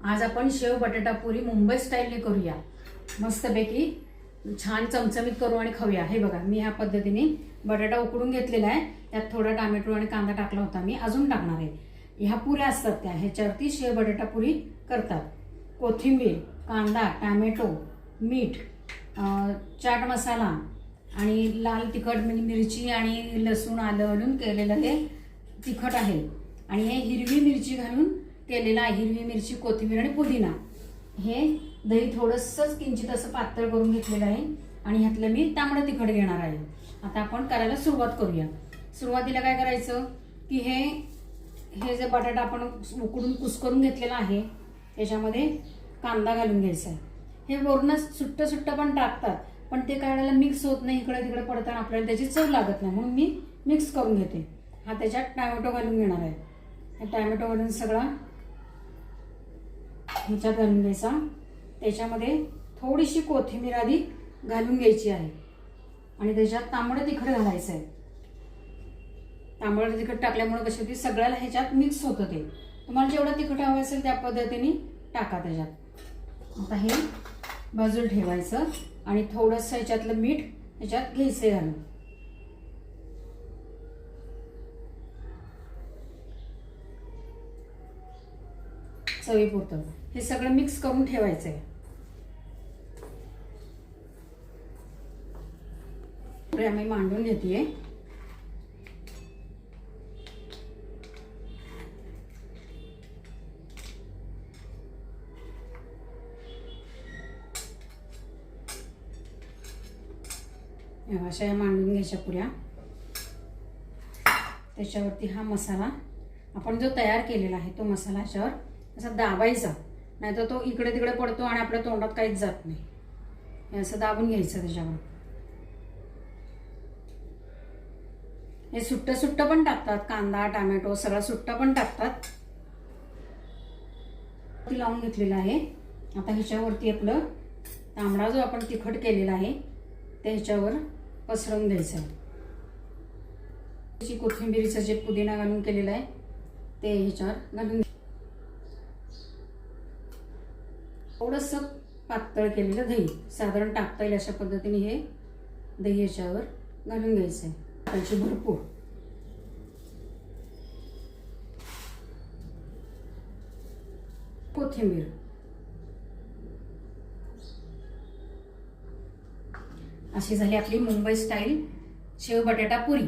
आज आपण शेव बटाटा पुरी मुंबई स्टाईलने करूया। मस्तपैकी छान चमचमीत करू आणि खाऊया। हे बघा, मी ह्या पद्धतीने बटाटा उकडून घेतलेला आहे। त्यात थोडा टोमॅटो आणि कांदा टाकला होता, मी अजून टाकणार आहे। ह्या पुऱ्या असतात त्या, ह्याच्यावरती शेव बटाटा पुरी करतात। कोथिंबीर, कांदा, टोमॅटो, मीठ, चाट मसाला आणि लाल तिखट मिरची आणि लसूण आलं घालून केलेलं हे तिखट आहे। आणि हे हिरवी मिरची घालून केलेला आहे। हिरवी मिरची, कोथिंबीर आणि पुदिना। हे दही थोडंसं किंचित असं पातळ करून घेतलेलं आहे आणि ह्यातलं मी तांबडं तिखट घेणार आहे। आता आपण करायला सुरुवात करूया। सुरुवातीला काय करायचं की हे जे बटाटा आपण उकडून कुस्करून घेतलेला आहे त्याच्यामध्ये कांदा घालून घ्यायचा आहे। हे वरून सुट्ट पण टाकतात, पण ते काढायला मिक्स होत नाही, इकडे तिकडे पडताना आपल्याला त्याची चव लागत नाही, म्हणून मी मिक्स करून घेते। हा त्याच्यात टोमॅटो घालून घेणार आहे। हे टोमॅटो घालून सगळा ह्याच्यात घालून घ्यायचा। त्याच्यामध्ये थोडीशी कोथिंबीर आधी घालून घ्यायची आहे आणि त्याच्यात तांबडं तिखट घालायचं आहे। तांबडं तिखट टाकल्यामुळे कशी होती, सगळ्याला ह्याच्यात मिक्स होतं ते। तुम्हाला जेवढं तिखट हवं असेल त्या पद्धतीने टाका त्याच्यात। आता हे बाजूला ठेवायचं आणि थोडंसं ह्याच्यातलं मीठ ह्याच्यात घ्यायचं घालून। चवीपुरतं हे सगळं मिक्स करून ठेवायचं आहे। पुढे आम्ही मांडून घेते। अशा या मांडून घ्यायच्या पुऱ्या। त्याच्यावरती हा मसाला आपण जो तयार केलेला आहे तो मसाला ह्याच्यावर असा दाबायचा, नाहीतर तो इकडे तिकडे पडतो आणि आपल्या तोंडात काहीच जात नाही। हे असं दाबून घ्यायचं त्याच्यावर। हे सुट्ट पण टाकतात, कांदा टोमॅटो सगळं सुट्ट पण टाकतात। ती लावून घेतलेला आहे। आता ह्याच्यावरती आपलं तांबडा जो आपण तिखट केलेला आहे ते ह्याच्यावर पसरवून द्यायचं आहे। कोथिंबीरीचं जे पुदिना घालून केलेलं आहे ते ह्याच्यावर घालून, थोडंसं पातळ केलेलं दही साधारण टाकता येईल अशा पद्धतीने हे दही ह्याच्यावर घालून घ्यायचं आहे। त्याची भरपूर कोथिंबीर। अशी झाली आपली मुंबई स्टाईल शेव बटाटा पुरी।